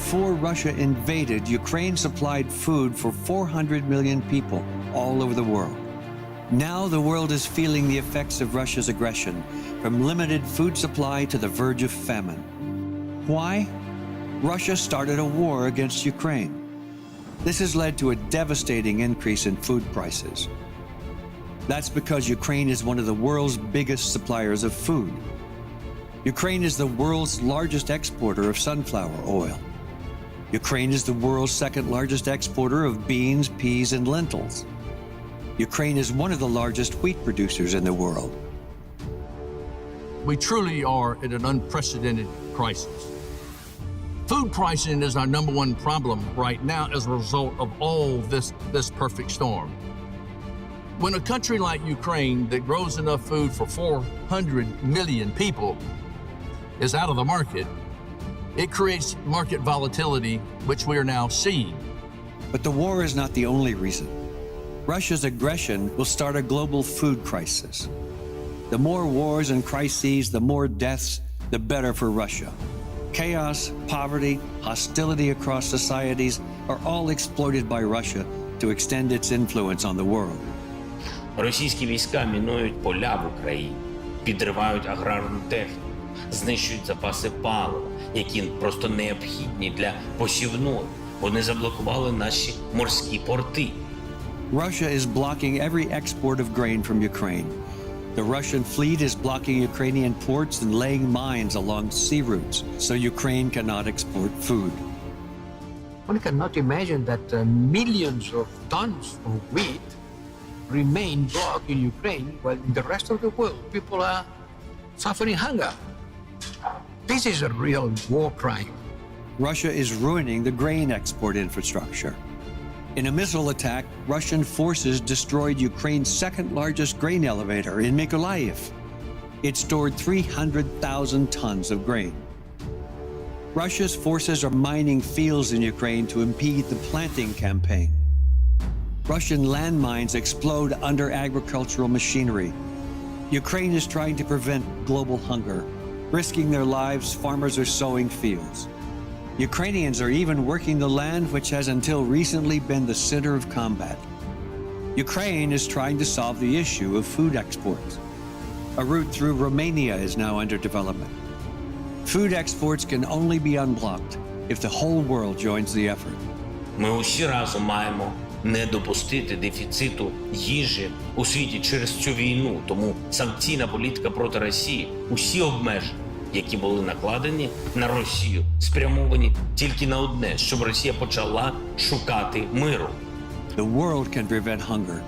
Before Russia invaded, Ukraine supplied food for 400 million people all over the world. Now the world is feeling the effects of Russia's aggression, from limited food supply to the verge of famine. Why? Russia started a war against Ukraine. This has led to a devastating increase in food prices. That's because Ukraine is one of the world's biggest suppliers of food. Ukraine is the world's largest exporter of sunflower oil. Ukraine is the world's second largest exporter of beans, peas, and lentils. Ukraine is one of the largest wheat producers in the world. We truly are at an unprecedented crisis. Food pricing is our #1 problem right now as a result of all this perfect storm. When a country like Ukraine that grows enough food for 400 million people is out of the market, it creates market volatility, which we are now seeing. But the war is not the only reason. Russia's aggression will start a global food crisis. The more wars and crises, the more deaths, the better for Russia. Chaos, poverty, hostility across societies are all exploited by Russia to extend its influence on the world. Російські війська мінують поля в Україні, підривають аграрну техніку, знищують запаси палива, які просто необхідні для посівної. Вони заблокували наші морські порти. Russia is blocking every export of grain from Ukraine. The Russian fleet is blocking Ukrainian ports and laying mines along sea routes so Ukraine cannot export food. One cannot imagine that millions of tons of wheat remain blocked in Ukraine while in the rest of the world people are suffering hunger. This is a real war crime. Russia is ruining the grain export infrastructure. In a missile attack, Russian forces destroyed Ukraine's second-largest grain elevator in Mykolaiv. It stored 300,000 tons of grain. Russia's forces are mining fields in Ukraine to impede the planting campaign. Russian landmines explode under agricultural machinery. Ukraine is trying to prevent global hunger. Risking their lives, farmers are sowing fields. Ukrainians are even working the land which has until recently been the center of combat. Ukraine is trying to solve the issue of food exports. A route through Romania is now under development. Food exports can only be unblocked if the whole world joins the effort. Ми усі разом маємо не допустити дефіциту їжі у світі через цю війну. Тому санкційна політика проти Росії, усі обмеження, які були накладені на Росію, спрямовані тільки на одне, щоб Росія почала шукати миру. The world can prevent hunger.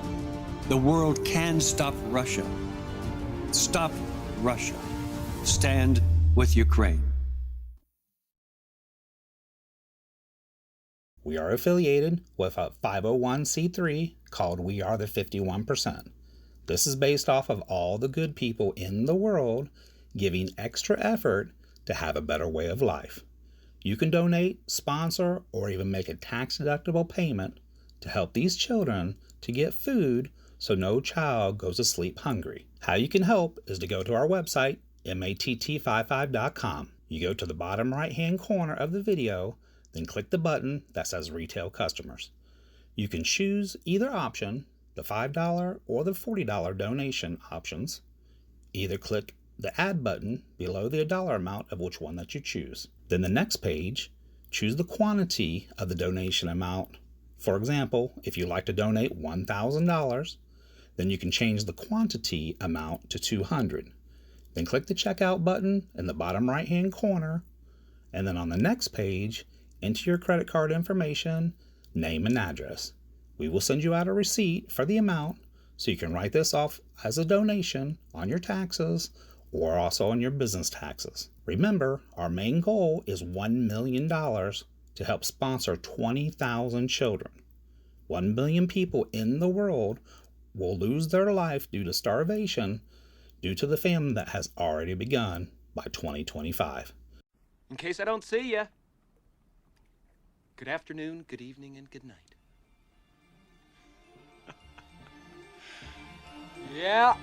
The world can stop Russia. Stop Russia. Stand with Ukraine. We are affiliated with a 501c3 called We Are the 51%. This is based off of all the good people in the world giving extra effort to have a better way of life. You can donate, sponsor, or even make a tax-deductible payment to help these children to get food so no child goes to sleep hungry. How you can help is to go to our website, matt55.com. You go to the bottom right-hand corner of the video, then click the button that says Retail Customers. You can choose either option, the $5 or the $40 donation options. Either click the Add button below the dollar amount of which one that you choose. Then the next page, choose the quantity of the donation amount. For example, if you like to donate $1,000, then you can change the quantity amount to $200. Then click the Checkout button in the bottom right-hand corner, and then on the next page, enter your credit card information, name and address. We will send you out a receipt for the amount so you can write this off as a donation on your taxes or also on your business taxes. Remember, our main goal is $1 million to help sponsor 20,000 children. 1 billion people in the world will lose their life due to starvation due to the famine that has already begun by 2025. In case I don't see ya, good afternoon, good evening, and good night. Yeah.